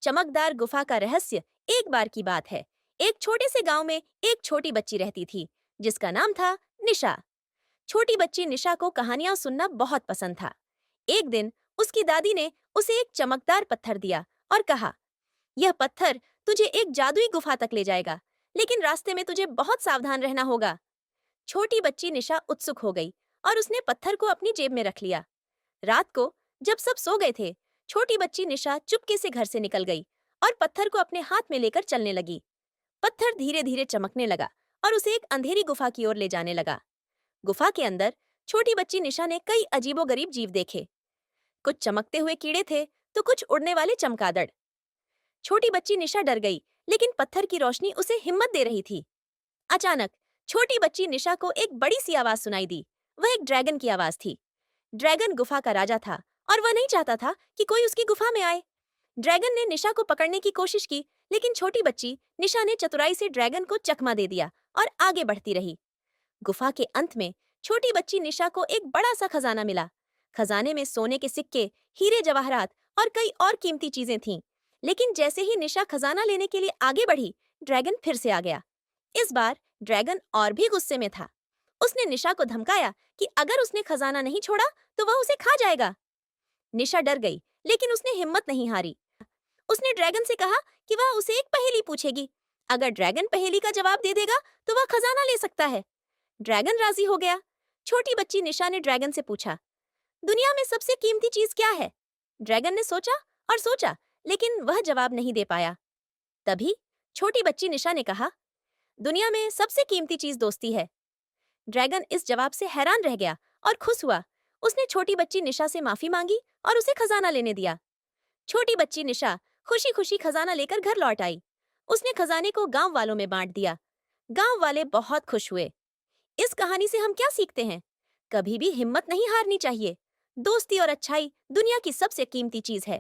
चमकदार गुफा का रहस्य। एक बार की बात है, एक छोटे से गांव में एक छोटी बच्ची रहती थी जिसका नाम था निशा। छोटी बच्ची निशा को कहानियां सुनना बहुत पसंद था। एक दिन उसकी दादी ने उसे एक चमकदार पत्थर दिया और कहा, यह पत्थर तुझे एक जादुई गुफा तक ले जाएगा, लेकिन रास्ते में तुझे बहुत सावधान रहना होगा। छोटी बच्ची निशा उत्सुक हो गई और उसने पत्थर को अपनी जेब में रख लिया। रात को जब सब सो गए थे, छोटी बच्ची निशा चुपके से घर से निकल गई और पत्थर को अपने हाथ में लेकर चलने लगी। पत्थर धीरे धीरे चमकने लगा और उसे एक अंधेरी गुफा की ओर ले जाने लगा। गुफा के अंदर छोटी बच्ची निशा ने कई अजीबोगरीब जीव देखे। कुछ चमकते हुए कीड़े थे तो कुछ उड़ने वाले चमगादड़। छोटी बच्ची निशा डर गई, लेकिन पत्थर की रोशनी उसे हिम्मत दे रही थी। अचानक छोटी बच्ची निशा को एक बड़ी सी आवाज सुनाई दी। वह एक ड्रैगन की आवाज थी। ड्रैगन गुफा का राजा था और वह नहीं चाहता था कि कोई उसकी गुफा में आए। ड्रैगन ने निशा को पकड़ने की कोशिश की, लेकिन छोटी बच्ची निशा ने चतुराई से ड्रैगन को चकमा दे दिया और आगे बढ़ती रही। गुफा के अंत में छोटी बच्ची निशा को एक बड़ा सा खजाना मिला। खजाने में सोने के सिक्के, हीरे जवाहरात और कई और कीमती चीजें थीं। लेकिन जैसे ही निशा खजाना लेने के लिए आगे बढ़ी, ड्रैगन फिर से आ गया। इस बार ड्रैगन और भी गुस्से में था। उसने निशा को धमकाया कि अगर उसने खजाना नहीं छोड़ा तो वह उसे खा जाएगा। निशा डर गई, लेकिन उसने हिम्मत नहीं हारी। उसने ड्रैगन से कहा कि वह उसे एक पहेली पूछेगी। अगर ड्रैगन पहेली का जवाब दे देगा तो वह खजाना ले सकता है। ड्रैगन राजी हो गया। छोटी बच्ची निशा ने ड्रैगन से पूछा, दुनिया में सबसे कीमती चीज क्या है? ड्रैगन ने सोचा और सोचा, लेकिन वह जवाब नहीं दे पाया। तभी छोटी बच्ची निशा ने कहा, दुनिया में सबसे कीमती चीज दोस्ती है। ड्रैगन इस जवाब से हैरान रह गया और खुश हुआ। उसने छोटी बच्ची निशा से माफी मांगी और उसे खजाना लेने दिया। छोटी बच्ची निशा खुशी खुशी खजाना लेकर घर लौट आई। उसने खजाने को गांव वालों में बांट दिया। गांव वाले बहुत खुश हुए। इस कहानी से हम क्या सीखते हैं? कभी भी हिम्मत नहीं हारनी चाहिए। दोस्ती और अच्छाई दुनिया की सबसे कीमती चीज है।